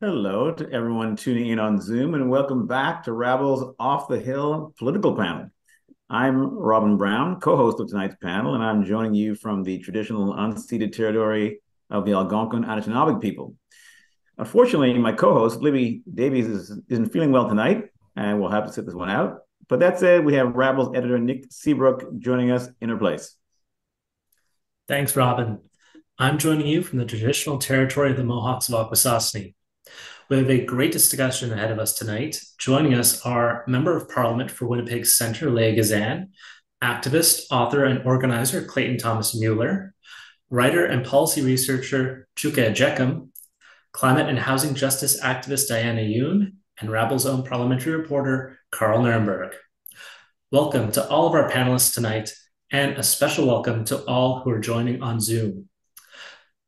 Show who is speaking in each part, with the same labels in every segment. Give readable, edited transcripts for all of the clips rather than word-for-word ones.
Speaker 1: Hello to everyone tuning in on Zoom, and welcome back to Rabble's Off the Hill political panel. I'm Robin Browne, co-host of tonight's panel, and I'm joining you from the traditional unceded territory of the Algonquin Anishinaabe people. Unfortunately, my co-host, Libby Davies, isn't feeling well tonight, and we'll have to sit this one out. But that said, we have Rabble's editor, Nick Seebruch, joining us in her place.
Speaker 2: Thanks, Robin. I'm joining you from the traditional territory of the Mohawks of Akwesasne. We have a great discussion ahead of us tonight. Joining us are Member of Parliament for Winnipeg Centre, Leah Gazan, activist, author, and organizer Clayton Thomas-Müller, writer and policy researcher Chuka Ejeckam, climate and housing justice activist Diana Yoon, and Rabble's own parliamentary reporter Karl Nerenberg. Welcome to all of our panelists tonight, and a special welcome to all who are joining on Zoom.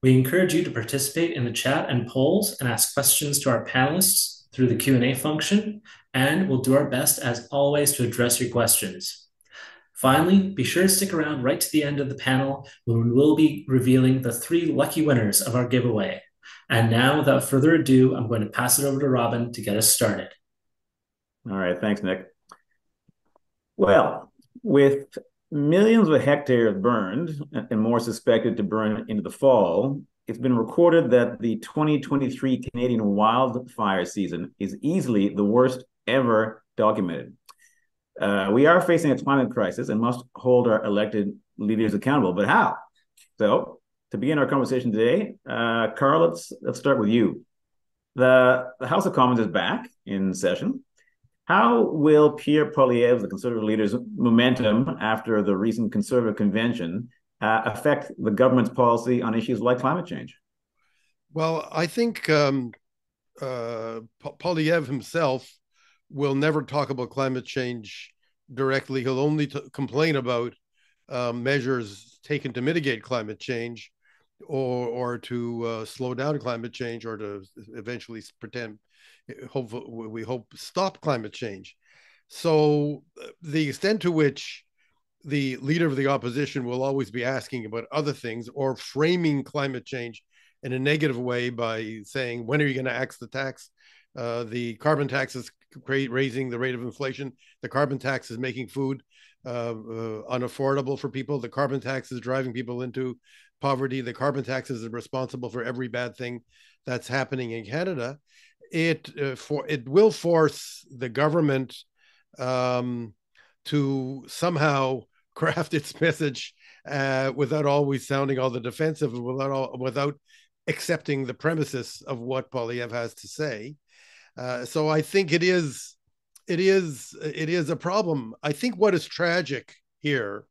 Speaker 2: We encourage you to participate in the chat and polls and ask questions to our panelists through the Q&A function, and we'll do our best, as always, to address your questions. Finally, be sure to stick around right to the end of the panel when we will be revealing the 3 lucky winners of our giveaway. And now, without further ado, I'm going to pass it over to Robin to get us started.
Speaker 1: All right, thanks, Nick. Well, with millions of hectares burned and more suspected to burn into the fall, it's been recorded that the 2023 Canadian wildfire season is easily the worst ever documented. We are facing a climate crisis and must hold our elected leaders accountable, but how? So, to begin our conversation today, Karl, let's start with you. The House of Commons is back in session. How will Pierre Poilievre, the Conservative leader's momentum after the recent Conservative convention, affect the government's policy on issues like climate change?
Speaker 3: Well, I think Poilievre himself will never talk about climate change directly. He'll only complain about measures taken to mitigate climate change or to slow down climate change or to eventually we hope stop climate change. So the extent to which the leader of the opposition will always be asking about other things or framing climate change in a negative way by saying, when are you going to axe the tax? The carbon tax is raising the rate of inflation. The carbon tax is making food unaffordable for people. The carbon tax is driving people into poverty. The carbon tax is responsible for every bad thing that's happening in Canada. It will force the government to somehow craft its message without always sounding all the defensive, without accepting the premises of what Poilievre has to say. So I think it is a problem. I think what is tragic here,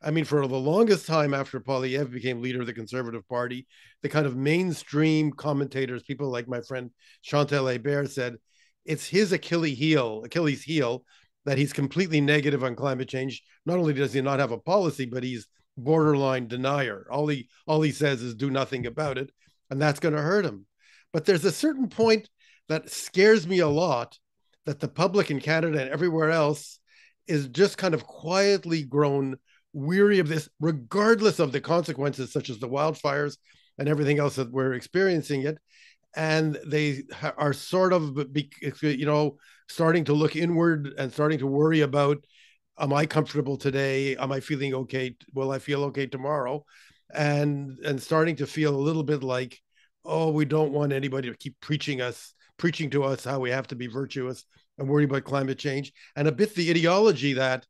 Speaker 3: I mean, for the longest time after Poilievre became leader of the Conservative Party, the kind of mainstream commentators, people like my friend Chantal Hébert, said it's his Achilles heel that he's completely negative on climate change. Not only does he not have a policy, but he's borderline denier. All he says is do nothing about it, and that's going to hurt him. But there's a certain point that scares me a lot, that the public in Canada and everywhere else is just kind of quietly grown weary of this, regardless of the consequences, such as the wildfires and everything else that we're experiencing it. And they are sort of, starting to look inward and starting to worry about, am I comfortable today? Am I feeling okay? Will I feel okay tomorrow? And starting to feel a little bit like, oh, we don't want anybody to keep preaching to us how we have to be virtuous and worry about climate change. And a bit the ideology that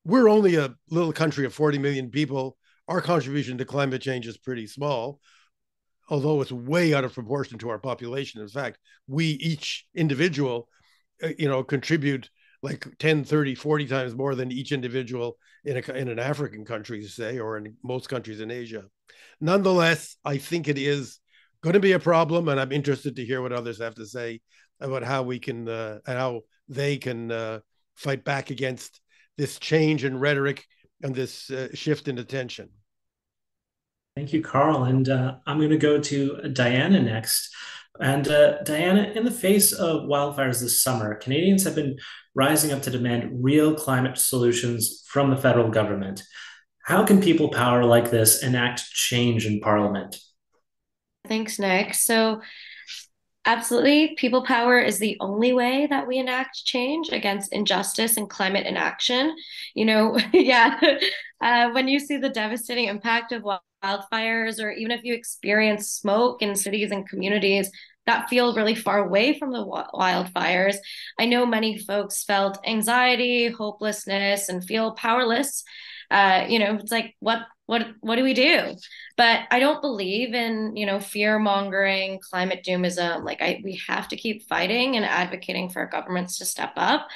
Speaker 3: we're only a little country of 40 million people. Our contribution to climate change is pretty small, although it's way out of proportion to our population. In fact, we each individual, contribute like 10, 30, 40 times more than each individual in an African country, say, or in most countries in Asia. Nonetheless, I think it is going to be a problem, and I'm interested to hear what others have to say about how we can, how they can fight back against this change in rhetoric and this shift in attention.
Speaker 2: Thank you, Karl. And I'm going to go to Diana next. And Diana, in the face of wildfires this summer, Canadians have been rising up to demand real climate solutions from the federal government. How can people power like this enact change in Parliament?
Speaker 4: Thanks, Nick. So Absolutely. People power is the only way that we enact change against injustice and climate inaction. Yeah, when you see the devastating impact of wildfires, or even if you experience smoke in cities and communities that feel really far away from the wildfires, I know many folks felt anxiety, hopelessness, and feel powerless. It's like, what do we do? But I don't believe in, fear mongering, climate doomism. We have to keep fighting and advocating for our governments to step up.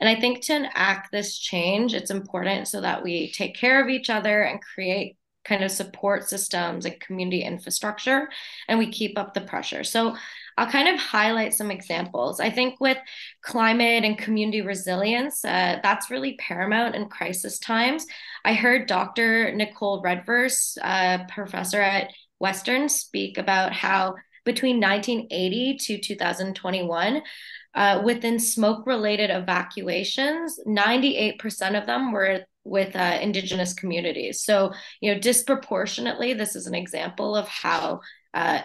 Speaker 4: And I think to enact this change, it's important so that we take care of each other and create kind of support systems and community infrastructure, and we keep up the pressure. So I'll kind of highlight some examples. I think with climate and community resilience, that's really paramount in crisis times. I heard Dr. Nicole Redverse, professor at Western, speak about how between 1980 to 2021, within smoke-related evacuations, 98% of them were with Indigenous communities. So, disproportionately, this is an example of how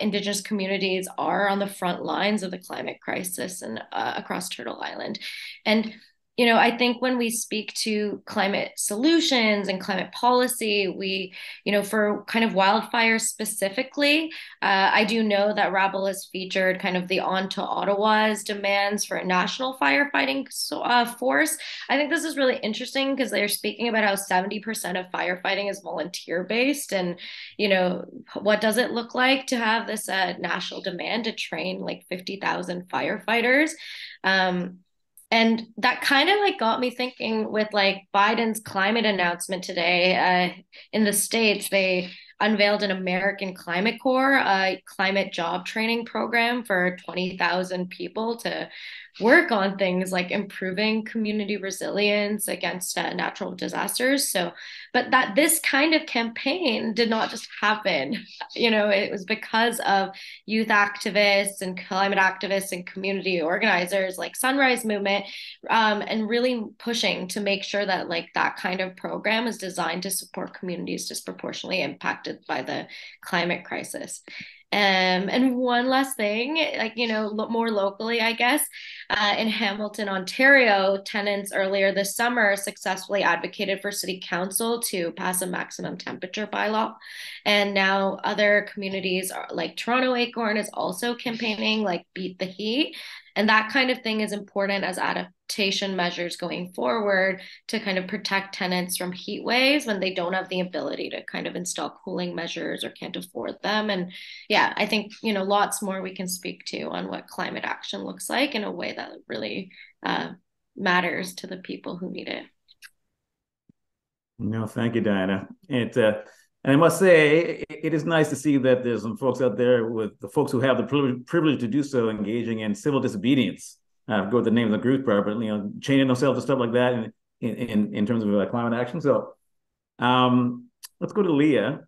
Speaker 4: Indigenous communities are on the front lines of the climate crisis and across Turtle Island. And I think when we speak to climate solutions and climate policy, we, for kind of wildfires specifically, I do know that Rabble has featured kind of the On to Ottawa's demands for a national firefighting force. I think this is really interesting because they're speaking about how 70% of firefighting is volunteer based. And, what does it look like to have this national demand to train like 50,000 firefighters? And that kind of like got me thinking with like Biden's climate announcement today. In the States, they unveiled an American Climate Corps, a climate job training program for 20,000 people to work on things like improving community resilience against natural disasters. But that this kind of campaign did not just happen. It was because of youth activists and climate activists and community organizers like Sunrise Movement, and really pushing to make sure that like that kind of program is designed to support communities disproportionately impacted by the climate crisis. And one last thing, more locally, I guess, in Hamilton, Ontario, tenants earlier this summer successfully advocated for city council to pass a maximum temperature bylaw. And now other communities like Toronto Acorn is also campaigning like Beat the Heat. And that kind of thing is important as adaptation measures going forward to kind of protect tenants from heat waves when they don't have the ability to kind of install cooling measures or can't afford them. And yeah, I think, lots more we can speak to on what climate action looks like in a way that really matters to the people who need it.
Speaker 1: No, thank you, Diana. And I must say, it is nice to see that there's some folks out there with the folks who have the privilege to do so, engaging in civil disobedience. I forgot the name of the group, but chaining themselves to stuff like that in terms of climate action. So, let's go to Leah.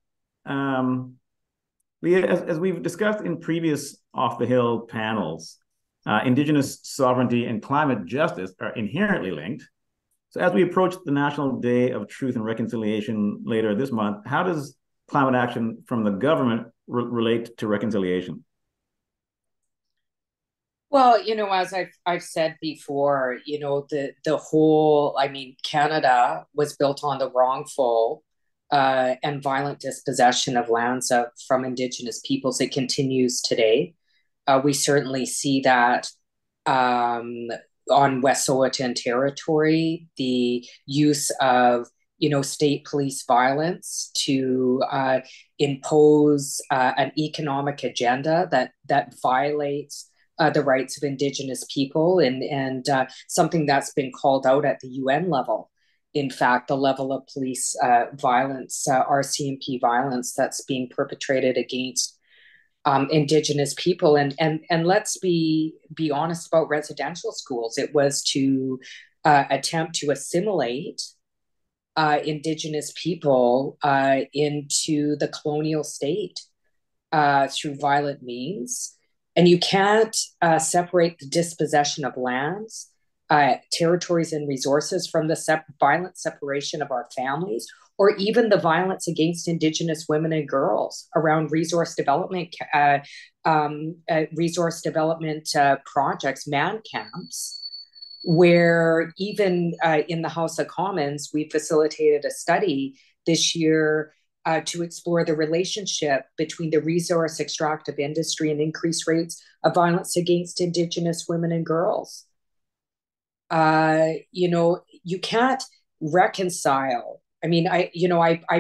Speaker 1: Leah, as we've discussed in previous Off the Hill panels, Indigenous sovereignty and climate justice are inherently linked. So as we approach the National Day of Truth and Reconciliation later this month, how does climate action from the government relate to reconciliation?
Speaker 5: Well, as I've said before, the whole, Canada was built on the wrongful and violent dispossession of lands from Indigenous peoples. It continues today. We certainly see that on Wet'suwet'en territory, the use of state police violence to impose an economic agenda that violates the rights of Indigenous people, and something that's been called out at the UN level. In fact, the level of police violence, RCMP violence that's being perpetrated against Indigenous people, and let's be honest about residential schools. It was to attempt to assimilate Indigenous people into the colonial state through violent means. And you can't separate the dispossession of lands territories and resources from the violent separation of our families, or even the violence against Indigenous women and girls around resource development projects, man camps, where even in the House of Commons, we facilitated a study this year to explore the relationship between the resource extractive industry and increased rates of violence against Indigenous women and girls. You can't reconcile. I mean, I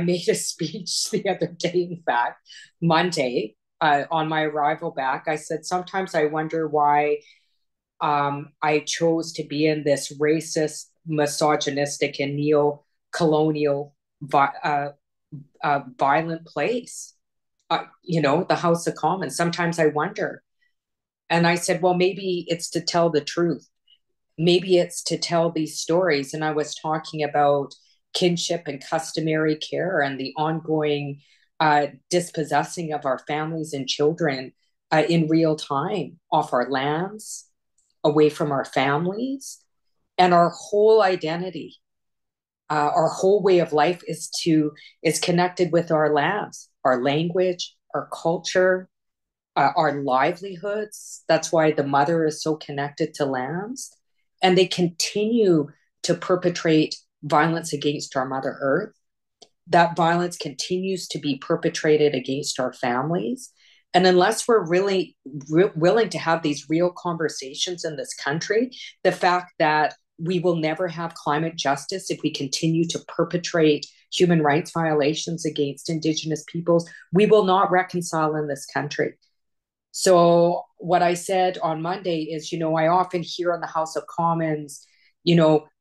Speaker 5: made a speech the other day, in fact, Monday, on my arrival back. I said, sometimes I wonder why I chose to be in this racist, misogynistic, and neo-colonial violent place. The House of Commons. Sometimes I wonder. And I said, well, maybe it's to tell the truth. Maybe it's to tell these stories. And I was talking about kinship and customary care and the ongoing dispossessing of our families and children in real time, off our lands, away from our families, and our whole identity. Our whole way of life is connected with our lands, our language, our culture, our livelihoods. That's why the mother is so connected to lands. And they continue to perpetrate violence against our Mother Earth. That violence continues to be perpetrated against our families. And unless we're really willing to have these real conversations in this country, the fact that we will never have climate justice if we continue to perpetrate human rights violations against Indigenous peoples, we will not reconcile in this country. So what I said on Monday is, I often hear in the House of Commons,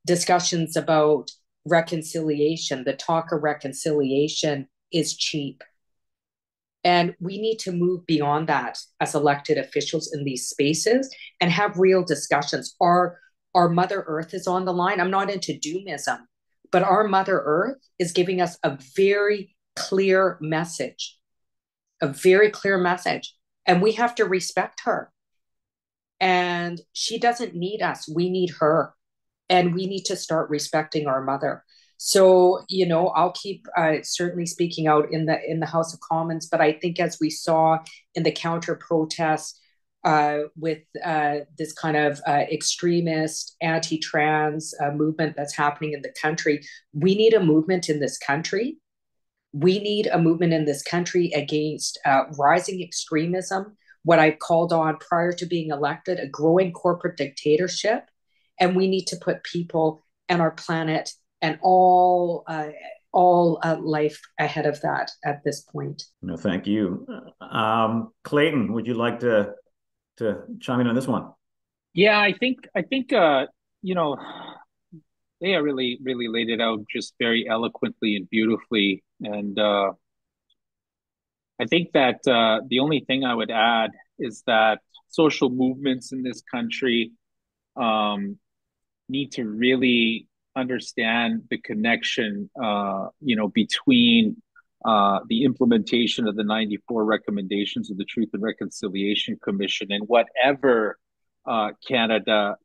Speaker 5: discussions about reconciliation. The talk of reconciliation is cheap. And we need to move beyond that as elected officials in these spaces and have real discussions. Our Mother Earth is on the line. I'm not into doomism, but our Mother Earth is giving us a very clear message, and we have to respect her. And she doesn't need us. We need her. And we need to start respecting our mother. So, I'll keep certainly speaking out in the House of Commons. But I think, as we saw in the counter protest with this kind of extremist anti-trans movement that's happening in the country, we need a movement in this country. We need a movement in this country against rising extremism, what I called on prior to being elected, a growing corporate dictatorship. And we need to put people and our planet and all life ahead of that at this point.
Speaker 1: No, thank you. Clayton, would you like to chime in on this one?
Speaker 6: Yeah, I think Leah really laid it out just very eloquently and beautifully. And I think that the only thing I would add is that social movements in this country need to really understand the connection, between the implementation of the 94 recommendations of the Truth and Reconciliation Commission and whatever Canada,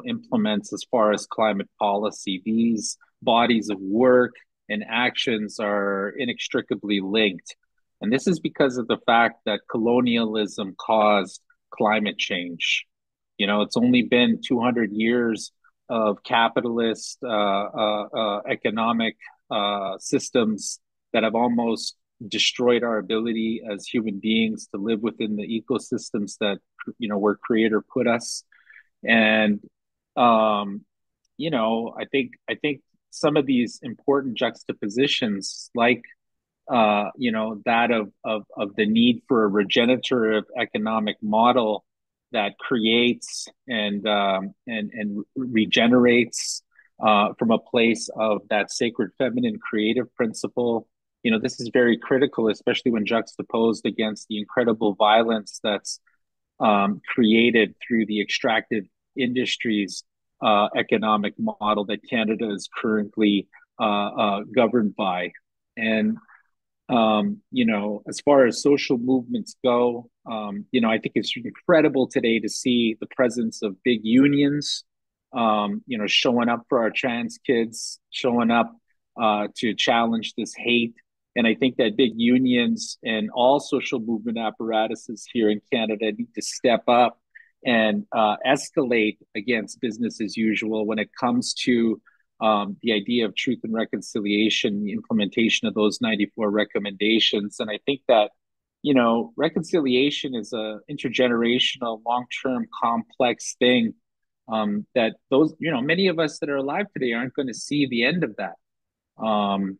Speaker 6: implements as far as climate policy. These bodies of work and actions are inextricably linked. And this is because of the fact that colonialism caused climate change. It's only been 200 years of capitalist economic systems that have almost destroyed our ability as human beings to live within the ecosystems that where Creator put us. And I think some of these important juxtapositions, like that of the need for a regenerative economic model that creates and regenerates from a place of that sacred feminine creative principle. This is very critical, especially when juxtaposed against the incredible violence that's created through the extractive industries economic model that Canada is currently governed by. And as far as social movements go, I think it's incredible today to see the presence of big unions showing up for our trans kids, showing up to challenge this hate. And I think that big unions and all social movement apparatuses here in Canada need to step up and escalate against business as usual when it comes to the idea of truth and reconciliation, the implementation of those 94 recommendations. And I think that, reconciliation is a intergenerational, long-term, complex thing that those, many of us that are alive today aren't going to see the end of that. And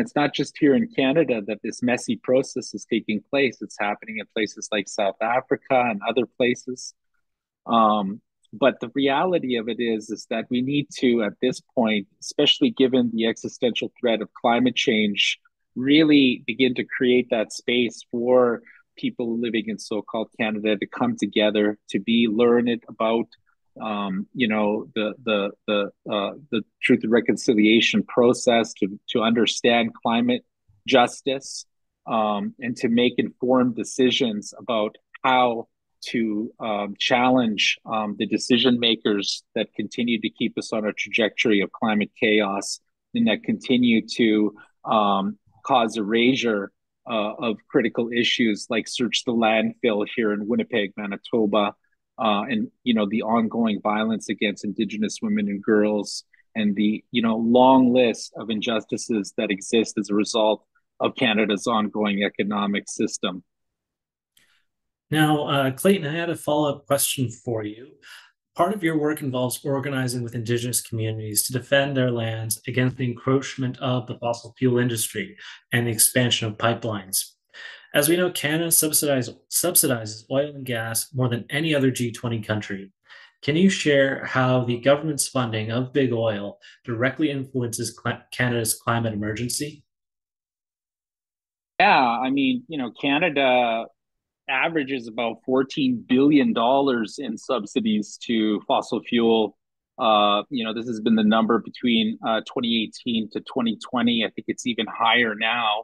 Speaker 6: it's not just here in Canada that this messy process is taking place. It's happening in places like South Africa and other places. But the reality of it is that we need to, at this point, especially given the existential threat of climate change, really begin to create that space for people living in so-called Canada to come together, to be learned about the truth and reconciliation process, to understand climate justice, and to make informed decisions about how to challenge the decision makers that continue to keep us on a trajectory of climate chaos and that continue to cause erasure of critical issues like search the landfill here in Winnipeg, Manitoba, and the ongoing violence against Indigenous women and girls, and the long list of injustices that exist as a result of Canada's ongoing economic system.
Speaker 2: Now, Clayton, I had a follow-up question for you. Part of your work involves organizing with Indigenous communities to defend their lands against the encroachment of the fossil fuel industry and the expansion of pipelines. As we know, Canada subsidizes oil and gas more than any other G20 country. Can you share how the government's funding of big oil directly influences Canada's climate emergency?
Speaker 6: Yeah, I mean, Canada averages about $14 billion in subsidies to fossil fuel. This has been the number between 2018 to 2020. I think it's even higher now.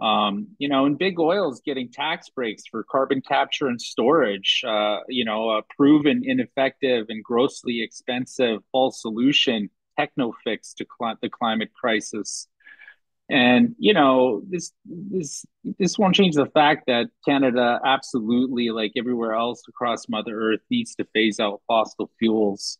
Speaker 6: And big oil is getting tax breaks for carbon capture and storage, a proven ineffective and grossly expensive false solution, techno fix to the climate crisis. And this won't change the fact that Canada absolutely, like everywhere else across Mother Earth, needs to phase out fossil fuels.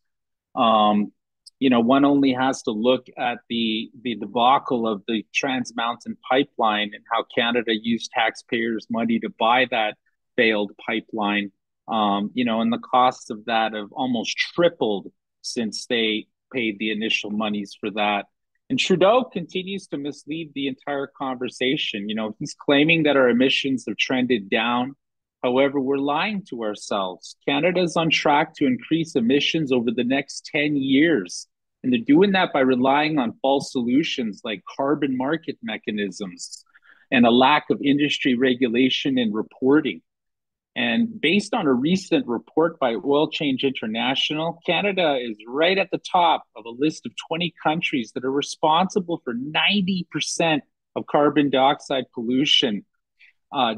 Speaker 6: One only has to look at the debacle of the Trans Mountain pipeline and how Canada used taxpayers' money to buy that failed pipeline. And the costs of that have almost tripled since they paid the initial monies for that. And Trudeau continues to mislead the entire conversation. He's claiming that our emissions have trended down. However, we're lying to ourselves. Canada is on track to increase emissions over the next 10 years. And they're doing that by relying on false solutions like carbon market mechanisms and a lack of industry regulation and reporting. And based on a recent report by Oil Change International, Canada is right at the top of a list of 20 countries that are responsible for 90% of carbon dioxide pollution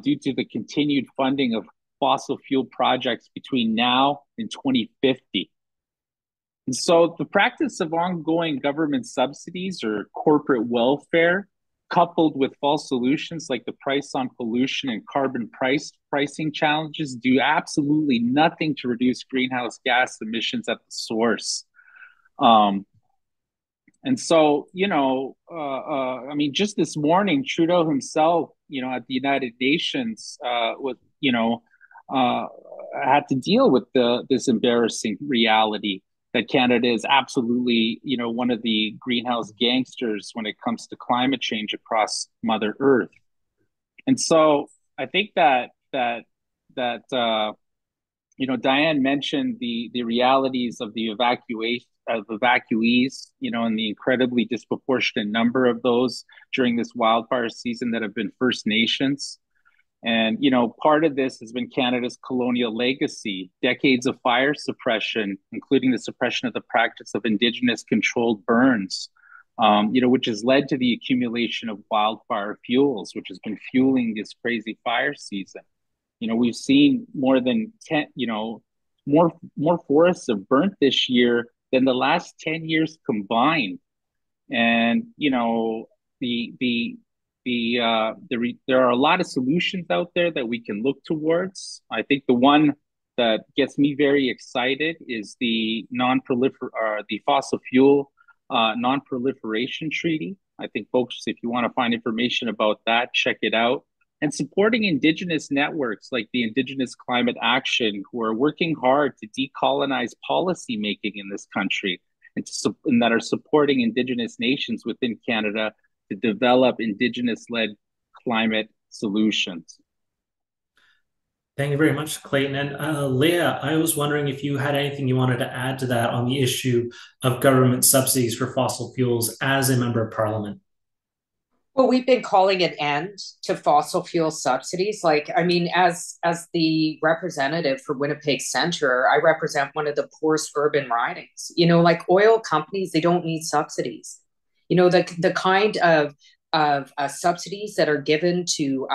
Speaker 6: due to the continued funding of fossil fuel projects between now and 2050. And so the practice of ongoing government subsidies or corporate welfare, coupled with false solutions like the price on pollution and carbon pricing challenges, do absolutely nothing to reduce greenhouse gas emissions at the source. And so, just this morning, Trudeau himself, at the United Nations, had to deal with this embarrassing reality that Canada is absolutely, one of the greenhouse gangsters when it comes to climate change across Mother Earth. And so I think that Diane mentioned the realities of the evacuees, and the incredibly disproportionate number of those during this wildfire season that have been First Nations. And, part of this has been Canada's colonial legacy, decades of fire suppression, including the suppression of the practice of Indigenous controlled burns, which has led to the accumulation of wildfire fuels, which has been fueling this crazy fire season. We've seen more than 10, more forests have burnt this year than the last 10 years combined. And there are a lot of solutions out there that we can look towards. I think the one that gets me very excited is the fossil fuel non-proliferation treaty. I think, folks, if you want to find information about that, check it out. And supporting Indigenous networks like the Indigenous Climate Action, who are working hard to decolonize policy making in this country, and that are supporting Indigenous nations within Canada to develop Indigenous-led climate solutions.
Speaker 2: Thank you very much, Clayton. And Leah, I was wondering if you had anything you wanted to add to that on the issue of government subsidies for fossil fuels as a member of Parliament.
Speaker 5: Well, we've been calling an end to fossil fuel subsidies. Like, I mean, as the representative for Winnipeg Centre, I represent one of the poorest urban ridings. Like oil companies, they don't need subsidies. The kind of subsidies that are given to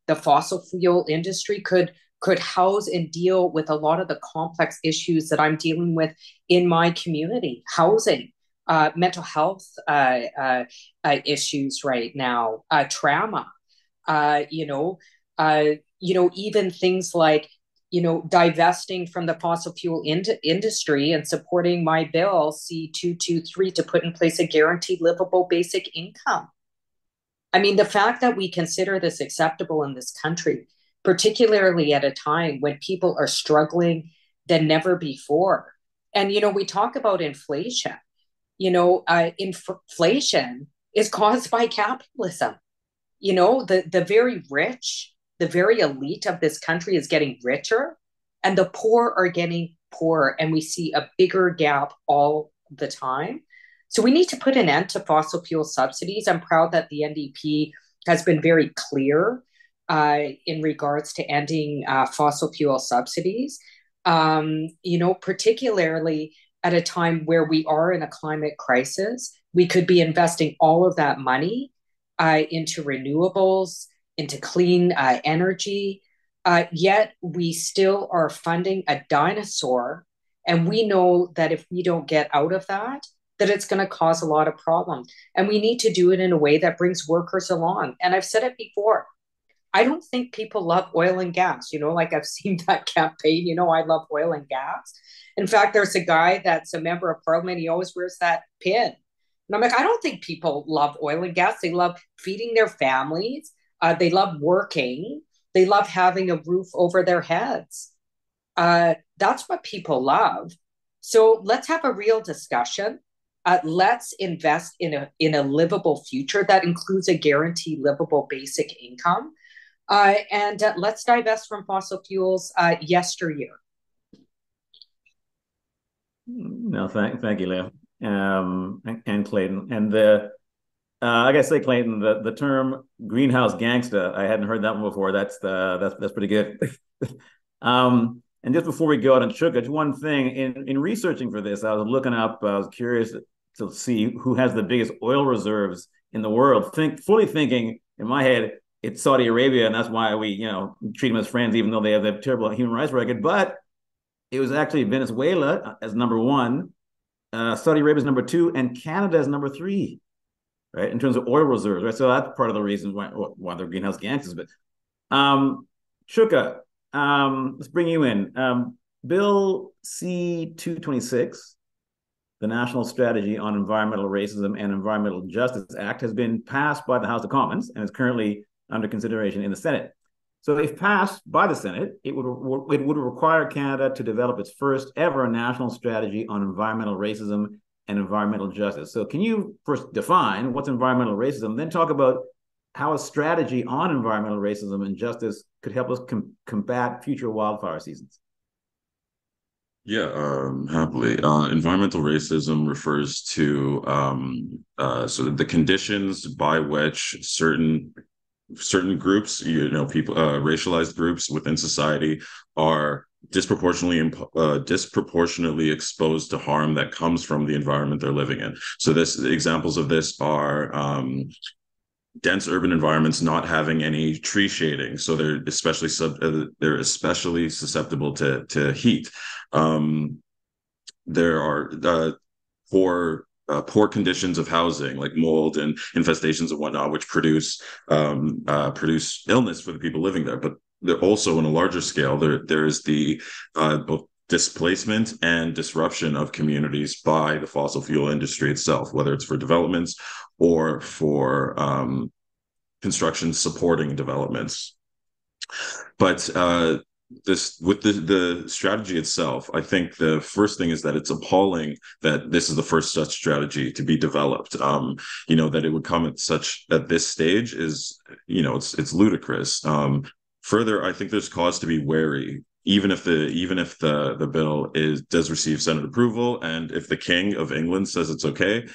Speaker 5: the fossil fuel industry could house and deal with a lot of the complex issues that I'm dealing with in my community: housing, mental health issues right now, trauma, even things like, divesting from the fossil fuel industry and supporting my bill C-223 to put in place a guaranteed livable basic income. I mean, the fact that we consider this acceptable in this country, particularly at a time when people are struggling than never before. And, we talk about inflation. Inflation is caused by capitalism. The very rich, the very elite of this country is getting richer, and the poor are getting poorer. And we see a bigger gap all the time. So we need to put an end to fossil fuel subsidies. I'm proud that the NDP has been very clear in regards to ending fossil fuel subsidies, particularly at a time where we are in a climate crisis. We could be investing all of that money into renewables, into clean energy, yet we still are funding a dinosaur. And we know that if we don't get out of that it's going to cause a lot of problems. And we need to do it in a way that brings workers along. And I've said it before, I don't think people love oil and gas. Like I've seen that campaign, I love oil and gas. In fact, there's a guy that's a member of Parliament. He always wears that pin. And I'm like, I don't think people love oil and gas. They love feeding their families. They love working. They love having a roof over their heads. That's what people love. So let's have a real discussion. Let's invest in a livable future that includes a guaranteed livable basic income. And let's divest from fossil fuels yesteryear.
Speaker 1: No, thank you, Leah, and Clayton. And I gotta say, Clayton, the term greenhouse gangsta, I hadn't heard that one before. That's pretty good. And just before we go out on Chuka, just one thing in researching for this, I was curious to see who has the biggest oil reserves in the world. Fully thinking in my head, it's Saudi Arabia, and that's why we treat them as friends, even though they have a terrible human rights record. But it was actually Venezuela as number one, Saudi Arabia is number two, and Canada is number three, right, in terms of oil reserves, right? So that's part of the reason why they're greenhouse gangsters. But Chuka, let's bring you in. Bill C-226, the National Strategy on Environmental Racism and Environmental Justice Act, has been passed by the House of Commons and is currently under consideration in the Senate. So if passed by the Senate, it would require Canada to develop its first ever national strategy on environmental racism and environmental justice. So can you first define what's environmental racism, then talk about how a strategy on environmental racism and justice could help us combat future wildfire seasons?
Speaker 7: Yeah, happily. Environmental racism refers to so the conditions by which certain groups, people, racialized groups within society are disproportionately exposed to harm that comes from the environment they're living in. So examples of this are dense urban environments not having any tree shading, so they're especially susceptible to heat. There are poor conditions of housing, like mold and infestations and whatnot, which produce illness for the people living there. But also, on a larger scale, there is the both displacement and disruption of communities by the fossil fuel industry itself, whether it's for developments or for construction supporting developments. But this with the strategy itself, I think the first thing is that it's appalling that this is the first such strategy to be developed. That it would come at this stage is, it's ludicrous. Further, I think there's cause to be wary, even if the bill does receive Senate approval, and if the King of England says it's okay,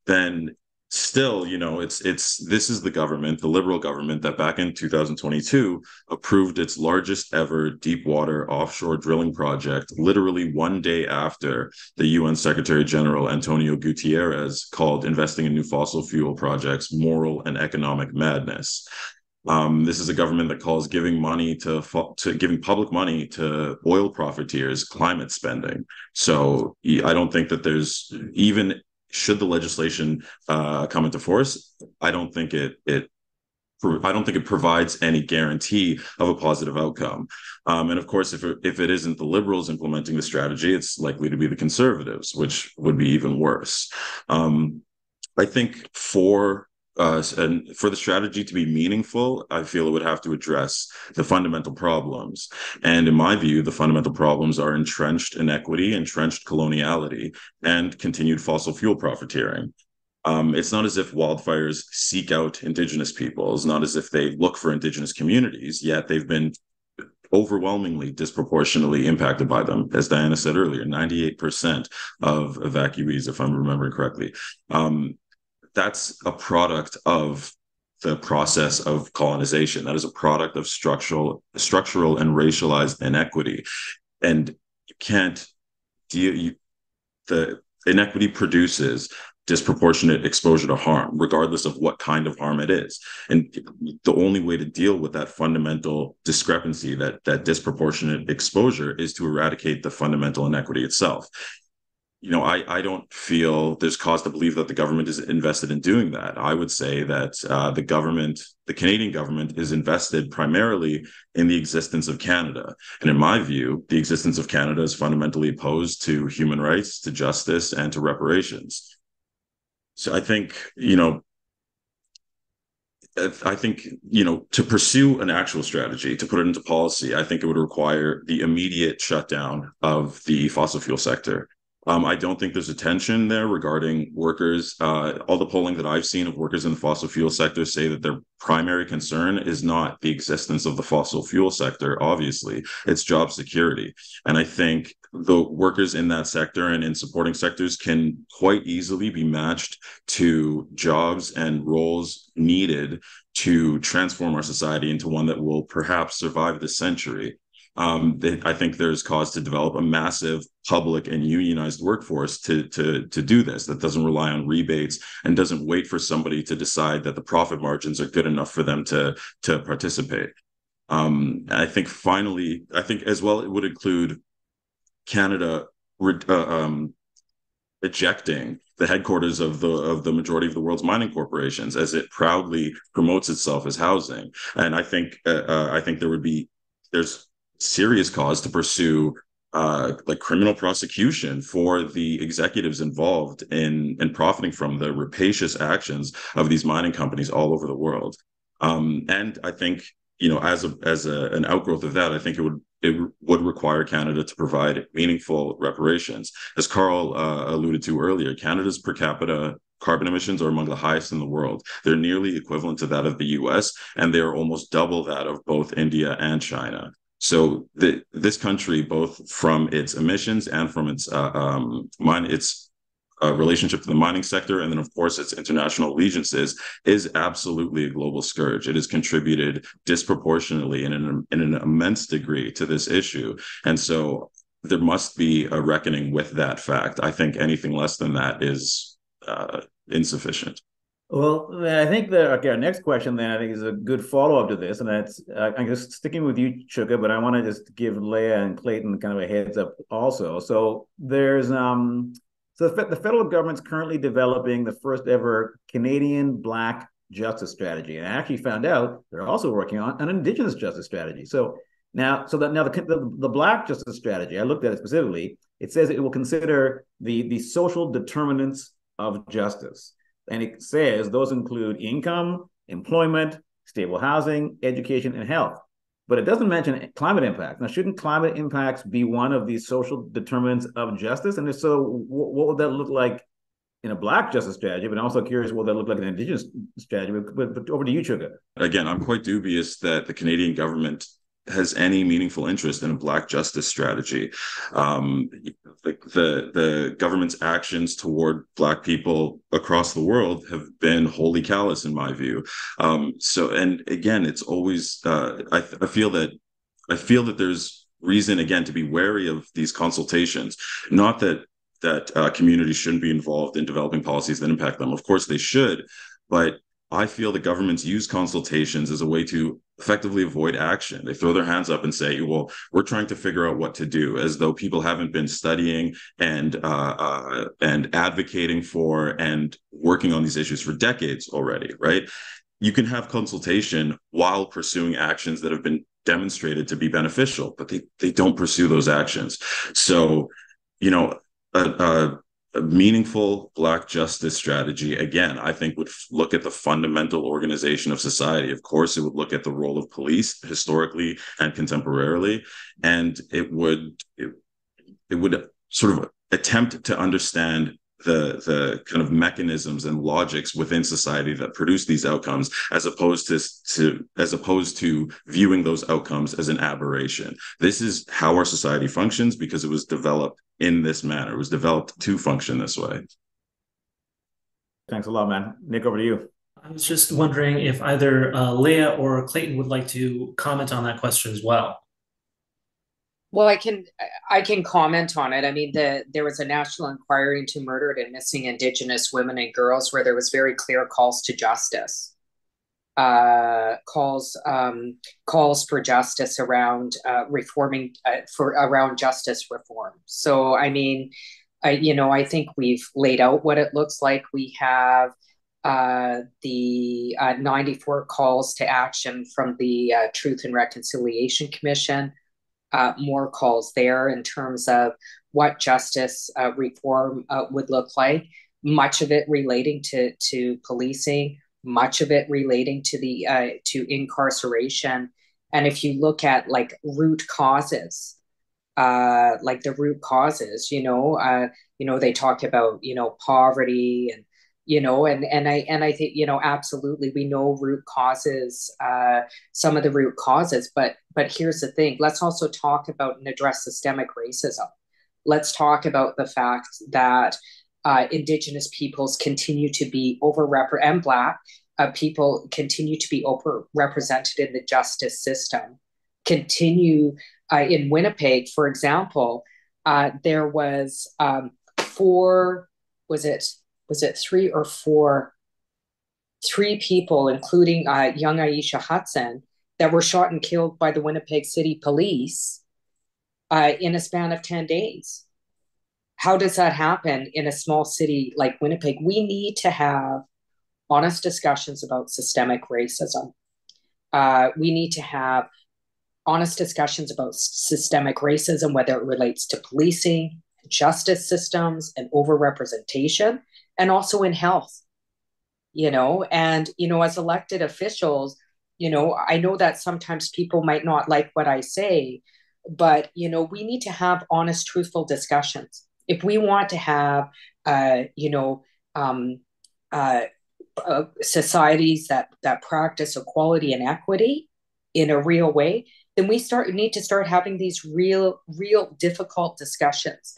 Speaker 7: then still, this is the government, the Liberal government, that back in 2022 approved its largest ever deep water offshore drilling project, literally one day after the UN Secretary General Antonio Guterres called investing in new fossil fuel projects moral and economic madness. This is a government that calls giving public money to oil profiteers climate spending. So I don't think that there's, even should the legislation come into force, I don't think it provides any guarantee of a positive outcome. And of course, if it isn't the Liberals implementing the strategy, it's likely to be the Conservatives, which would be even worse. I think for the strategy to be meaningful, I feel it would have to address the fundamental problems. And in my view, the fundamental problems are entrenched inequity, entrenched coloniality, and continued fossil fuel profiteering. It's not as if wildfires seek out Indigenous people. It's not as if they look for Indigenous communities, yet they've been overwhelmingly disproportionately impacted by them. As Diana said earlier, 98% of evacuees, if I'm remembering correctly. That's a product of the process of colonization. That is a product of structural and racialized inequity. And you can't the inequity produces disproportionate exposure to harm, regardless of what kind of harm it is. And the only way to deal with that fundamental discrepancy, that disproportionate exposure, is to eradicate the fundamental inequity itself. I don't feel there's cause to believe that the government is invested in doing that. I would say that the Canadian government, is invested primarily in the existence of Canada. And in my view, the existence of Canada is fundamentally opposed to human rights, to justice, and to reparations. So I think, to pursue an actual strategy, to put it into policy, I think it would require the immediate shutdown of the fossil fuel sector. I don't think there's a tension there regarding workers. All the polling that I've seen of workers in the fossil fuel sector say that their primary concern is not the existence of the fossil fuel sector, obviously. It's job security. And I think the workers in that sector and in supporting sectors can quite easily be matched to jobs and roles needed to transform our society into one that will perhaps survive this century. I think there's cause to develop a massive public and unionized workforce to do this, that doesn't rely on rebates and doesn't wait for somebody to decide that the profit margins are good enough for them to participate. I think as well it would include Canada ejecting the headquarters of the majority of the world's mining corporations, as it proudly promotes itself as housing. And I think there's serious cause to pursue criminal prosecution for the executives involved in profiting from the rapacious actions of these mining companies all over the world. And I think, as an outgrowth of that, I think it would require Canada to provide meaningful reparations. As Karl alluded to earlier, Canada's per capita carbon emissions are among the highest in the world. They're nearly equivalent to that of the US, and they are almost double that of both India and China. So this country, both from its emissions and from its relationship to the mining sector, and then of course its international allegiances, is absolutely a global scourge. It has contributed disproportionately in an immense degree to this issue, and so there must be a reckoning with that fact. I think anything less than that is insufficient.
Speaker 1: Well, I think our next question then, I think, is a good follow-up to this, and that's I'm just sticking with you, Chuka, but I want to just give Leah and Clayton kind of a heads up also. So there's So the federal government's currently developing the first ever Canadian Black justice strategy. And I actually found out they're also working on an Indigenous justice strategy. Now the Black justice strategy, I looked at it specifically. It says it will consider the social determinants of justice. And it says those include income, employment, stable housing, education, and health. But it doesn't mention climate impacts. Now, shouldn't climate impacts be one of these social determinants of justice? And if so, what would that look like in a Black justice strategy? But I'm also curious what that look like in an Indigenous strategy. But over to you, Chuka.
Speaker 7: Again, I'm quite dubious that the Canadian government has any meaningful interest in a Black justice strategy. The government's actions toward Black people across the world have been wholly callous, in my view. And again, it's always I feel that there's reason again to be wary of these consultations. Not that communities shouldn't be involved in developing policies that impact them. Of course, they should, but I feel the governments use consultations as a way to effectively avoid action. They throw their hands up and say, well, we're trying to figure out what to do, as though people haven't been studying and advocating for and working on these issues for decades already, right? You can have consultation while pursuing actions that have been demonstrated to be beneficial, but they don't pursue those actions. So, a meaningful Black justice strategy, again, I think would look at the fundamental organization of society. Of course, it would look at the role of police historically and contemporarily, and it would sort of attempt to understand the kind of mechanisms and logics within society that produce these outcomes, as opposed to viewing those outcomes as an aberration. This is how our society functions because it was developed in this manner. It was developed to function this way.
Speaker 1: Thanks a lot, man. Nick, over to you.
Speaker 2: I was just wondering if either Leah or Clayton would like to comment on that question as well.
Speaker 5: Well, I can comment on it. I mean, there was a national inquiry into murdered and missing Indigenous women and girls where there was very clear calls to justice, calls for justice around reforming around justice reform. So, I mean, I think we've laid out what it looks like. We have the 94 calls to action from the Truth and Reconciliation Commission. More calls there in terms of what justice reform would look like, much of it relating to policing, much of it relating to incarceration. And if you look at like root causes, like the root causes, they talk about, poverty and, and I think, absolutely, we know root causes, some of the root causes, but here's the thing, let's also talk about and address systemic racism. Let's talk about the fact that Indigenous peoples continue to be and Black people continue to be overrepresented in the justice system. Continue in Winnipeg, for example, there was three people, including young Aisha Hudson, that were shot and killed by the Winnipeg City Police in a span of 10 days. How does that happen in a small city like Winnipeg? We need to have honest discussions about systemic racism. We need to have honest discussions about systemic racism, whether it relates to policing, justice systems, and overrepresentation, and also in health. And as elected officials, I know that sometimes people might not like what I say, but we need to have honest, truthful discussions if we want to have societies that practice equality and equity in a real way. Then we need to start having these real difficult discussions.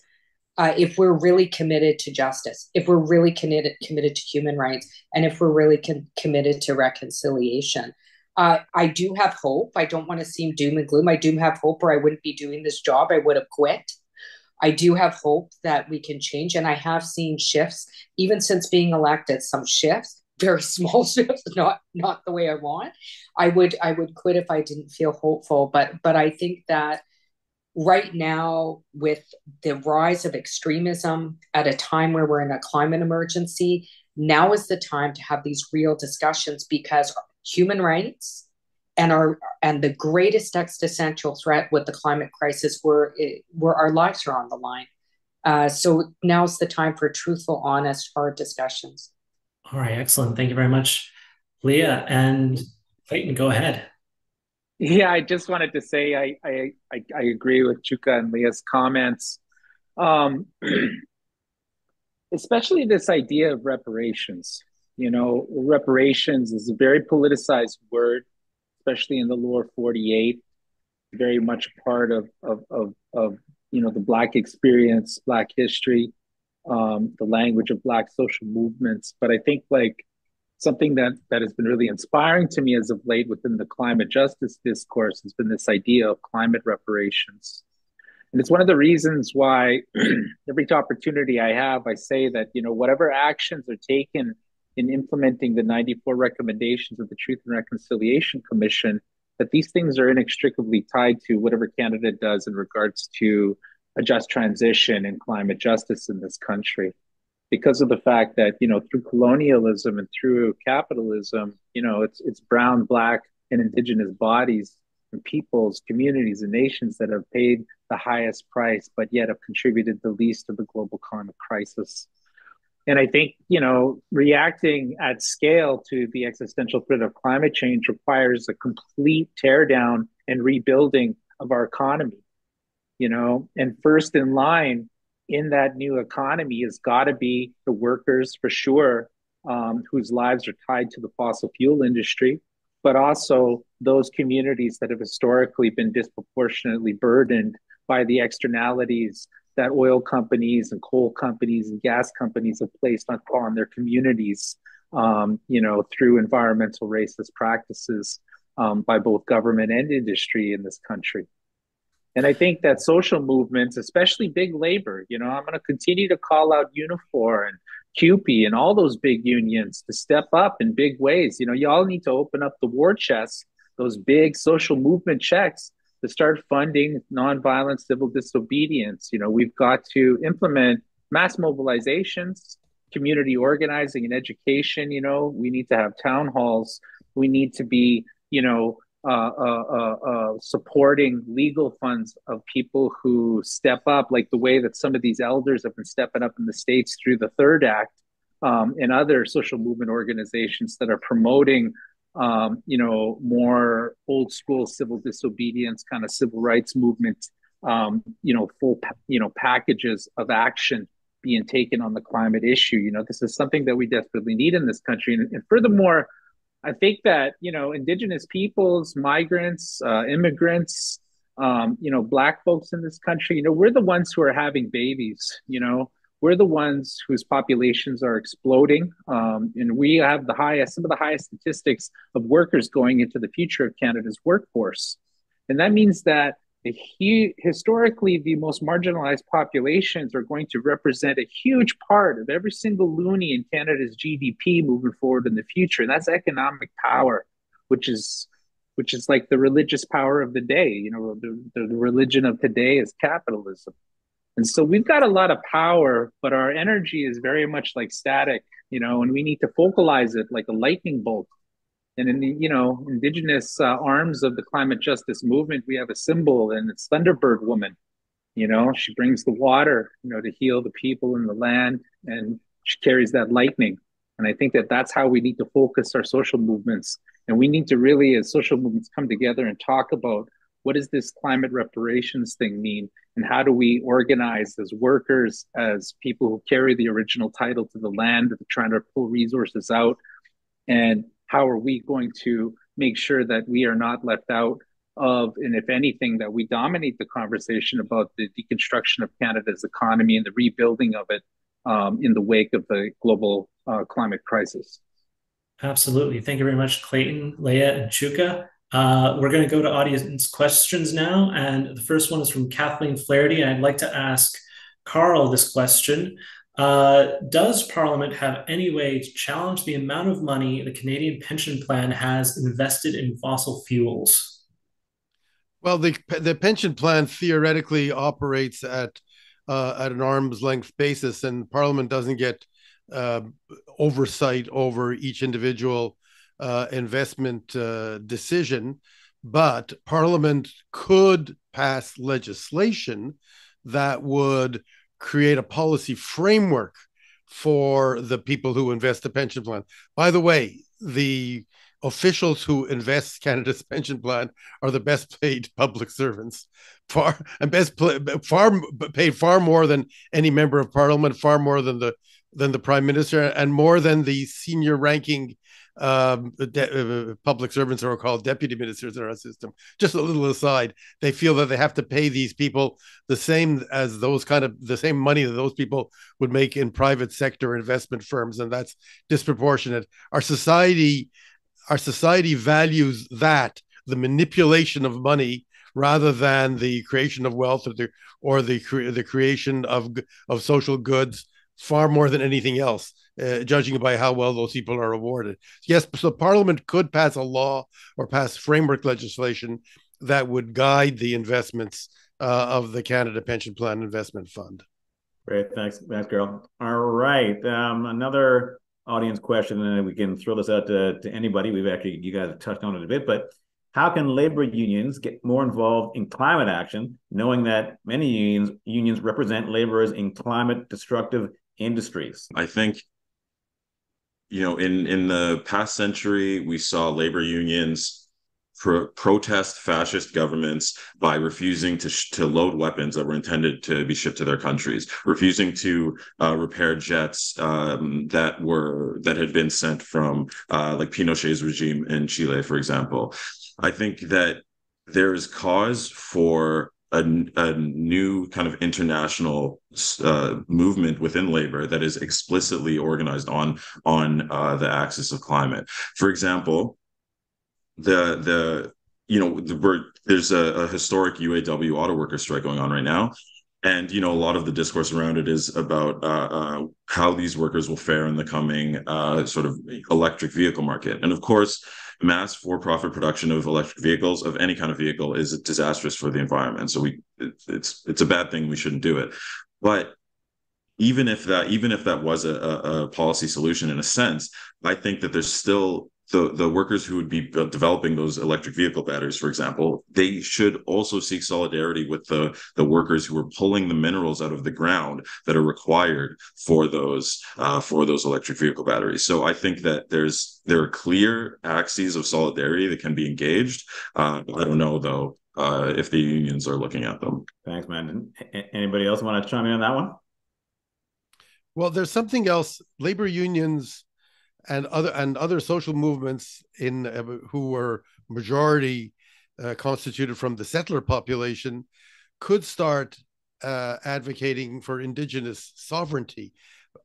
Speaker 5: If we're really committed to justice, if we're really committed to human rights, and if we're really committed to reconciliation. I do have hope. I don't want to seem doom and gloom. I do have hope, or I wouldn't be doing this job. I would have quit. I do have hope that we can change, and I have seen shifts, even since being elected, some shifts, very small shifts, not the way I want. I would quit if I didn't feel hopeful, but I think that right now, with the rise of extremism at a time where we're in a climate emergency, now is the time to have these real discussions, because human rights and the greatest existential threat with the climate crisis, where our lives are on the line. So now's the time for truthful, honest, hard discussions.
Speaker 2: All right, excellent. Thank you very much, Leah. And Clayton, go ahead.
Speaker 6: Yeah, I just wanted to say I agree with Chuka and Leah's comments, especially this idea of reparations. You know, reparations is a very politicized word, especially in the lower 48, very much part of the Black experience, Black history, the language of Black social movements. But I think like something that has been really inspiring to me as of late within the climate justice discourse has been this idea of climate reparations. And it's one of the reasons why every opportunity I have, I say that, whatever actions are taken in implementing the 94 recommendations of the Truth and Reconciliation Commission, that these things are inextricably tied to whatever Canada does in regards to a just transition and climate justice in this country. Because of the fact that, through colonialism and through capitalism, it's brown, Black, and Indigenous bodies and peoples, communities, and nations that have paid the highest price, but yet have contributed the least to the global climate crisis. And I think, reacting at scale to the existential threat of climate change requires a complete teardown and rebuilding of our economy, and first in line in that new economy has got to be the workers, for sure, whose lives are tied to the fossil fuel industry, but also those communities that have historically been disproportionately burdened by the externalities that oil companies and coal companies and gas companies have placed on their communities, through environmental racist practices by both government and industry in this country. And I think that social movements, especially big labor, I'm going to continue to call out Unifor and CUPE and all those big unions to step up in big ways. You all need to open up the war chest, those big social movement checks, to start funding nonviolent civil disobedience. We've got to implement mass mobilizations, community organizing and education. We need to have town halls. We need to be, supporting legal funds of people who step up, like the way that some of these elders have been stepping up in the States through the Third Act, and other social movement organizations that are promoting, more old school civil disobedience, kind of civil rights movement, full, packages of action being taken on the climate issue. This is something that we desperately need in this country. And furthermore, I think that, Indigenous peoples, migrants, immigrants, Black folks in this country, we're the ones who are having babies, we're the ones whose populations are exploding. And we have some of the highest statistics of workers going into the future of Canada's workforce. And that means that historically, the most marginalized populations are going to represent a huge part of every single loonie in Canada's GDP moving forward in the future. And that's economic power, which is like the religious power of the day. The religion of today is capitalism. And so we've got a lot of power, but our energy is very much like static, and we need to focalize it like a lightning bolt. And in the, Indigenous arms of the climate justice movement, we have a symbol, and it's Thunderbird Woman. She brings the water, to heal the people in the land, and she carries that lightning. And I think that that's how we need to focus our social movements. And we need to really, as social movements, come together and talk about what does this climate reparations thing mean? And how do we organize as workers, as people who carry the original title to the land, trying to pull resources out? And how are we going to make sure that we are not left out of, and if anything, that we dominate the conversation about the deconstruction of Canada's economy and the rebuilding of it in the wake of the global climate crisis?
Speaker 2: Absolutely. Thank you very much, Clayton, Leah, and Chuka. We're going to go to audience questions now. And the first one is from Kathleen Flaherty. I'd like to ask Karl this question. Does Parliament have any way to challenge the amount of money the Canadian pension plan has invested in fossil fuels?
Speaker 3: Well, the pension plan theoretically operates at an arm's length basis, and Parliament doesn't get uh, oversight over each individual investment decision. But Parliament could pass legislation that would create a policy framework for the people who invest the pension plan. By the way, the officials who invest Canada's pension plan are the best paid public servants, far paid far more than any member of parliament, far more than the prime minister, and more than the senior ranking public servants are called deputy ministers in our system. Just a little aside, they feel that they have to pay these people the same the same money that those people would make in private sector investment firms, and that's disproportionate. Our society values that, the manipulation of money, rather than the creation of wealth, or the creation of social goods, far more than anything else, judging by how well those people are rewarded. Yes, so Parliament could pass a law or pass framework legislation that would guide the investments of the Canada Pension Plan Investment Fund.
Speaker 1: Great, thanks, Carl. All right, another audience question, and we can throw this out to anybody. You guys have touched on it a bit, but how can labor unions get more involved in climate action, knowing that many unions represent laborers in climate destructive industries?
Speaker 7: I think, in the past century, we saw labor unions protest fascist governments by refusing to load weapons that were intended to be shipped to their countries, refusing to repair jets that had been sent from like Pinochet's regime in Chile, for example. I think that there is cause for a new kind of international movement within labor that is explicitly organized on the axis of climate. For example, there's a historic UAW auto worker strike going on right now, and a lot of the discourse around it is about how these workers will fare in the coming sort of electric vehicle market. And of course, mass for-profit production of electric vehicles, of any kind of vehicle, is disastrous for the environment. So it's a bad thing. We shouldn't do it. But even if that was a policy solution in a sense, I think that there's still the workers who would be developing those electric vehicle batteries, for example. They should also seek solidarity with the workers who are pulling the minerals out of the ground that are required for those electric vehicle batteries. So I think that there are clear axes of solidarity that can be engaged. I don't know though if the unions are looking at them.
Speaker 1: Thanks, man. Anybody else want to chime in on that one?
Speaker 3: Well, there's something else. Labor unions and other social movements who were majority constituted from the settler population could start advocating for Indigenous sovereignty.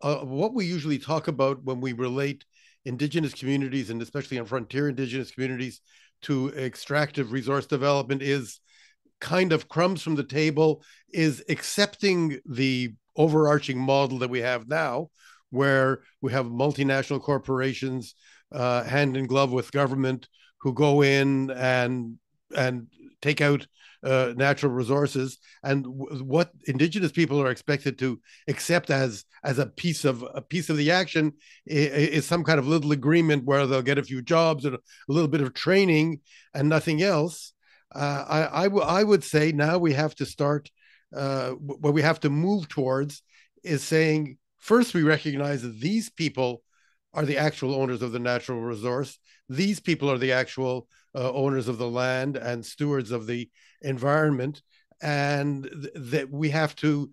Speaker 3: What we usually talk about when we relate Indigenous communities, and especially on frontier Indigenous communities, to extractive resource development is kind of crumbs from the table, is accepting the overarching model that we have now, where we have multinational corporations hand in glove with government who go in and take out natural resources, and what Indigenous people are expected to accept as a piece of the action is some kind of little agreement where they'll get a few jobs and a little bit of training and nothing else. I would say now we have to start what we have to move towards is saying, first, we recognize that these people are the actual owners of the natural resource. These people are the actual owners of the land and stewards of the environment. And that we have to,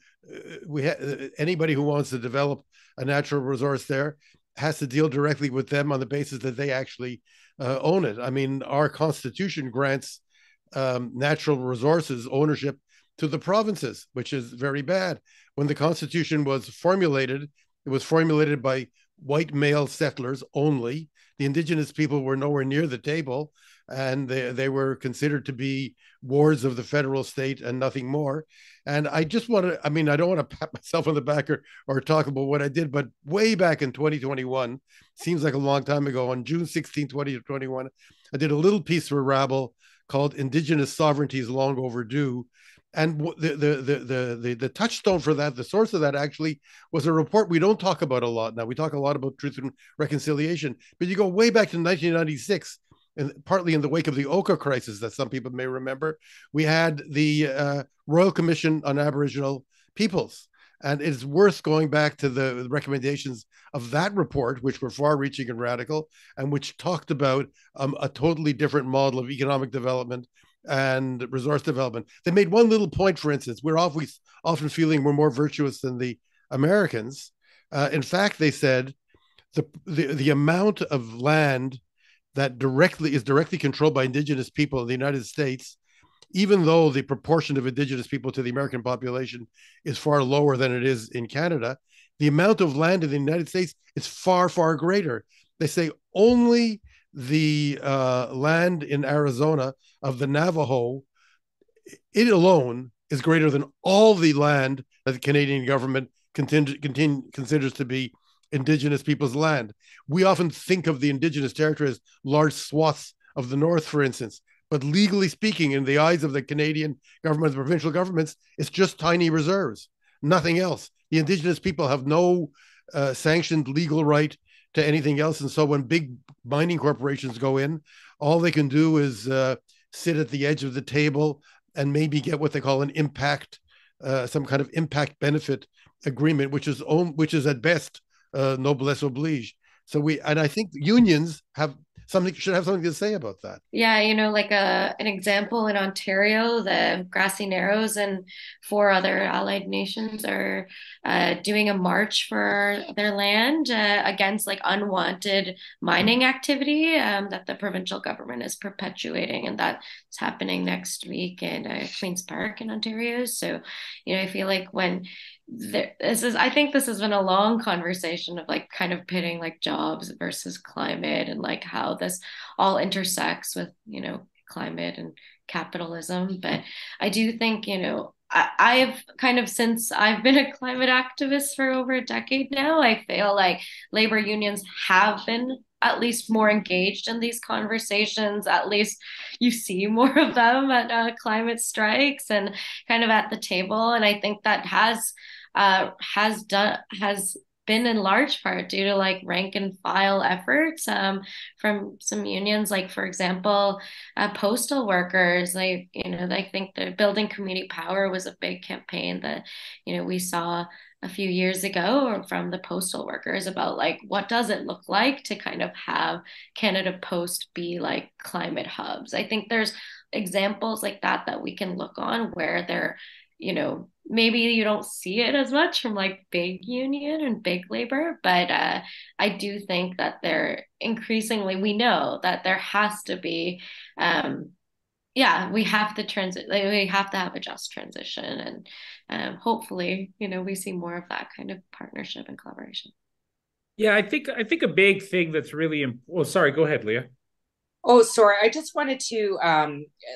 Speaker 3: anybody who wants to develop a natural resource there has to deal directly with them on the basis that they actually own it. I mean, our Constitution grants natural resources ownership to the provinces, which is very bad. When the Constitution was formulated, it was formulated by white male settlers only. The Indigenous people were nowhere near the table, and they were considered to be wards of the federal state and nothing more. And I just want to, I mean, I don't want to pat myself on the back or talk about what I did, but way back in 2021, seems like a long time ago, on June 16, 2021, I did a little piece for Rabble called "Indigenous Sovereignty is Long Overdue." And the touchstone for that, the source of that actually was a report we don't talk about a lot now. We talk a lot about truth and reconciliation, but you go way back to 1996, and partly in the wake of the Oka crisis that some people may remember, we had the Royal Commission on Aboriginal Peoples. And it's worth going back to the recommendations of that report, which were far-reaching and radical, and which talked about a totally different model of economic development and resource development. They made one little point, for instance, we're often feeling we're more virtuous than the Americans. In fact, they said the amount of land that is directly controlled by Indigenous people in the United States, even though the proportion of Indigenous people to the American population is far lower than it is in Canada, the amount of land in the United States is far, far greater. They say only the land in Arizona of the Navajo, it alone is greater than all the land that the Canadian government considers to be Indigenous people's land. We often think of the Indigenous territory as large swaths of the North, for instance, but legally speaking, in the eyes of the Canadian government, the provincial governments, it's just tiny reserves, nothing else. The Indigenous people have no sanctioned legal right to anything else. And so when big mining corporations go in, all they can do is sit at the edge of the table and maybe get what they call an impact, some kind of impact benefit agreement, which is at best noblesse oblige. So I think unions should have something to say about that.
Speaker 4: Yeah, like an example in Ontario, the Grassy Narrows and 4 other allied nations are doing a march for their land against like unwanted mining activity that the provincial government is perpetuating, and that's happening next week in Queen's Park in Ontario. So, I feel like I think this has been a long conversation of like kind of pitting like jobs versus climate and like how this all intersects with, climate and capitalism. But I do think, I've kind of, since I've been a climate activist for over a decade now, I feel like labor unions have been at least more engaged in these conversations. At least you see more of them at climate strikes and kind of at the table. And I think that has been in large part due to like rank and file efforts from some unions, like for example, postal workers. Like, I think the Building Community Power was a big campaign that, we saw a few years ago from the postal workers about like, what does it look like to kind of have Canada Post be like climate hubs. I think there's examples like that we can look on where they're, maybe you don't see it as much from like big union and big labor, but I do think that they're increasingly, we know that there has to be, we have to we have to have a just transition, and hopefully, we see more of that kind of partnership and collaboration.
Speaker 8: Yeah, I think a big thing that's really oh, sorry, go ahead, Leah.
Speaker 5: Oh, sorry. I just wanted to,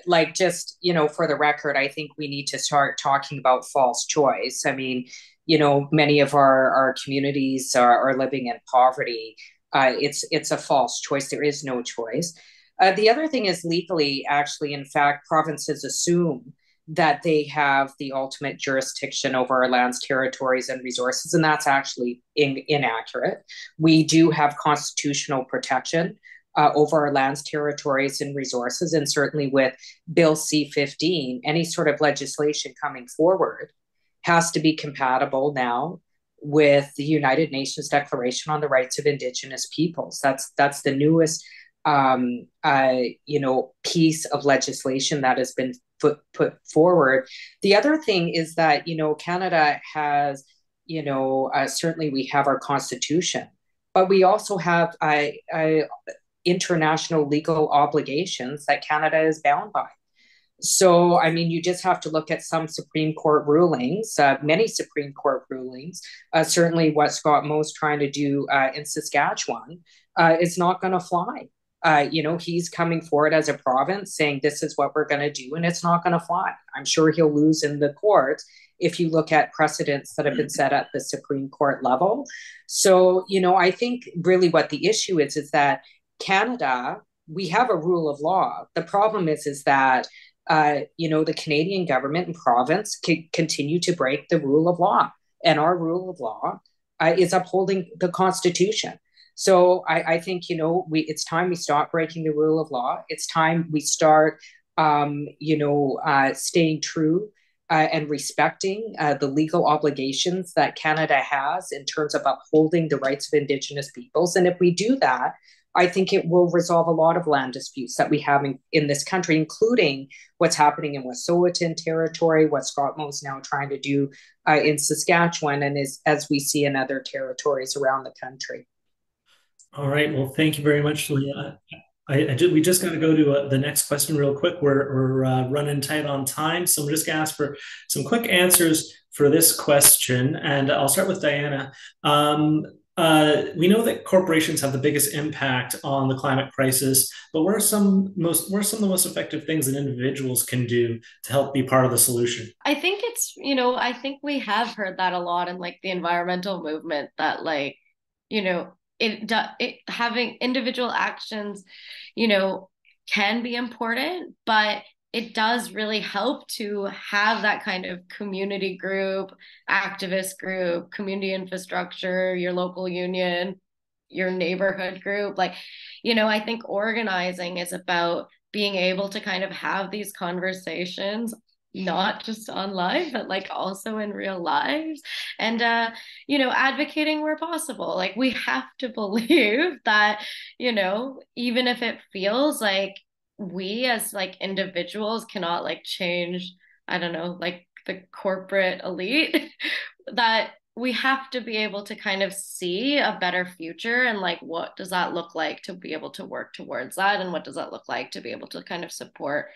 Speaker 5: for the record, I think we need to start talking about false choice. I mean, many of our communities are living in poverty. It's a false choice. There is no choice. The other thing is legally, actually, in fact, provinces assume that they have the ultimate jurisdiction over our lands, territories, and resources, and that's actually inaccurate. We do have constitutional protection over our lands, territories, and resources. And certainly with Bill C-15, any sort of legislation coming forward has to be compatible now with the United Nations Declaration on the Rights of Indigenous Peoples. That's the newest piece of legislation that has been put forward. The other thing is that, Canada has, certainly we have our Constitution, but we also have international legal obligations that Canada is bound by. So, I mean, you just have to look at some Supreme Court rulings, many Supreme Court rulings. Certainly what Scott Moe's trying to do in Saskatchewan is not going to fly. He's coming forward as a province saying this is what we're going to do, and it's not going to fly. I'm sure he'll lose in the courts if you look at precedents that have been set at the Supreme Court level. So, I think really what the issue is that Canada we have a rule of law. The problem is that the Canadian government and province continue to break the rule of law, and our rule of law is upholding the Constitution. So I think it's time we stop breaking the rule of law. It's time we start staying true and respecting the legal obligations that Canada has in terms of upholding the rights of Indigenous peoples. And if we do that, I think it will resolve a lot of land disputes that we have in this country, including what's happening in Wet'suwet'en territory, what Scott Moe's now trying to do in Saskatchewan, and as we see in other territories around the country.
Speaker 2: All right. Well, thank you very much, Leah. We just got to go to the next question real quick. We're running tight on time, so I'm just going to ask for some quick answers for this question, and I'll start with Diana. We know that corporations have the biggest impact on the climate crisis, but what are some of the most effective things that individuals can do to help be part of the solution?
Speaker 4: I think I think we have heard that a lot in like the environmental movement, that having individual actions, can be important, but it does really help to have that kind of community group, activist group, community infrastructure, your local union, your neighborhood group. I think organizing is about being able to kind of have these conversations, not just online, but also in real lives, and advocating where possible. We have to believe that, even if it feels like we as individuals cannot change, I don't know, the corporate elite, that we have to be able to kind of see a better future, and what does that look like to be able to work towards that, and what does that look like to be able to kind of support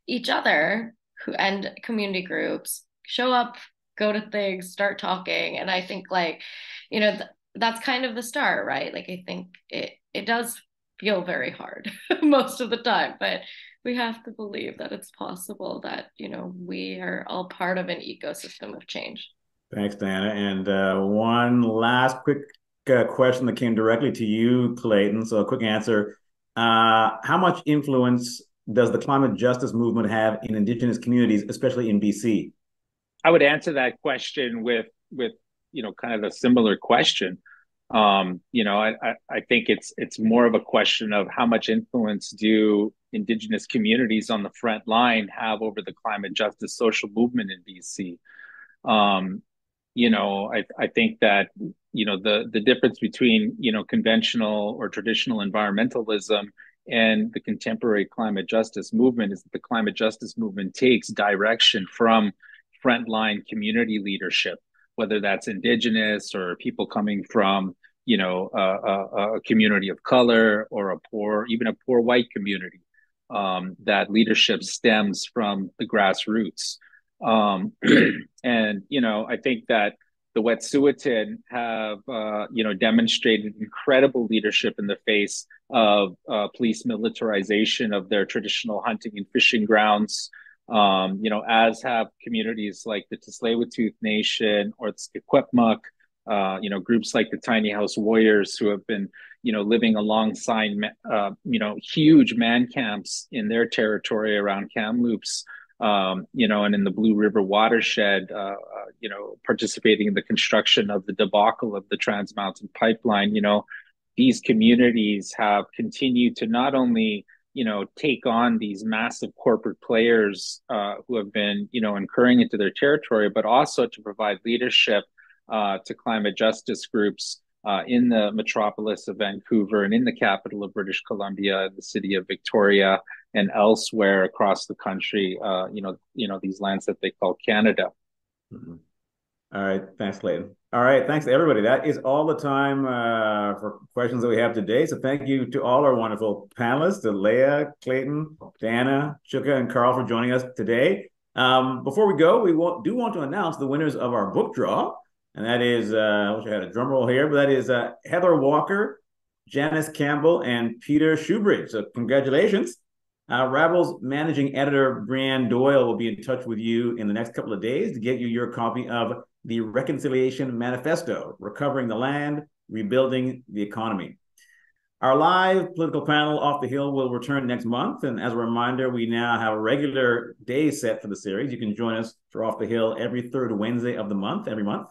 Speaker 4: each other and community groups, show up, go to things, start talking. And I think that's kind of the start, right? I think it does feel very hard most of the time, but we have to believe that it's possible, that we are all part of an ecosystem of change.
Speaker 1: Thanks, Diana. And one last quick question that came directly to you, Clayton. So a quick answer. How much influence does the climate justice movement have in Indigenous communities, especially in BC?
Speaker 6: I would answer that question with kind of a similar question. I think it's more of a question of how much influence do Indigenous communities on the front line have over the climate justice social movement in BC. I think that the difference between conventional or traditional environmentalism and the contemporary climate justice movement is that the climate justice movement takes direction from frontline community leadership, whether that's Indigenous or people coming from a community of color, or even a poor white community. That leadership stems from the grassroots. And I think that the Wet'suwet'en have demonstrated incredible leadership in the face of police militarization of their traditional hunting and fishing grounds. As have communities like the Tsleil-Waututh Nation or the Secwepemc, groups like the Tiny House Warriors, who have been living alongside huge man camps in their territory around Kamloops. And in the Blue River watershed, participating in the construction of the debacle of the Trans Mountain Pipeline. These communities have continued to not only, take on these massive corporate players who have been, incurring into their territory, but also to provide leadership to climate justice groups in the metropolis of Vancouver and in the capital of British Columbia, the city of Victoria, and elsewhere across the country, these lands that they call Canada.
Speaker 1: Mm-hmm. All right. Thanks, Clayton. All right. Thanks to everybody. That is all the time for questions that we have today. So thank you to all our wonderful panelists, to Leah, Clayton, Diana, Chuka, and Karl for joining us today. Before we go, we do want to announce the winners of our book draw. And that is, I wish I had a drum roll here, but that is Heather Walker, Janice Campbell, and Peter Shoebridge. So congratulations. Rabble's managing editor, Brianne Doyle, will be in touch with you in the next couple of days to get you your copy of the Reconciliation Manifesto, Recovering the Land, Rebuilding the Economy. Our live political panel, Off the Hill, will return next month. And as a reminder, we now have a regular day set for the series. You can join us for Off the Hill every third Wednesday of the month, every month,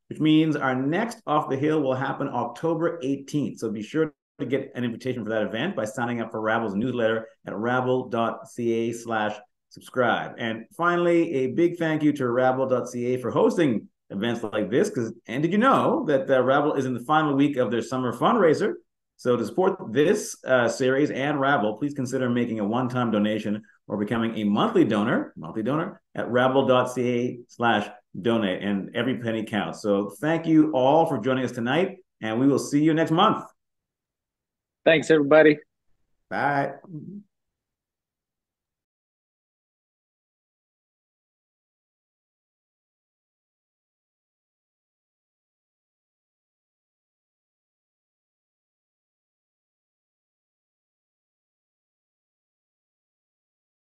Speaker 1: which means our next Off the Hill will happen October 18th. So be sure to get an invitation for that event by signing up for Rabble's newsletter at rabble.ca/subscribe. And finally, a big thank you to rabble.ca for hosting events like this. And did you know that Rabble is in the final week of their summer fundraiser? So to support this series and Rabble, please consider making a one-time donation or becoming a monthly donor at rabble.ca/donate, and every penny counts. So thank you all for joining us tonight, and we will see you next month.
Speaker 6: Thanks, everybody.
Speaker 1: Bye.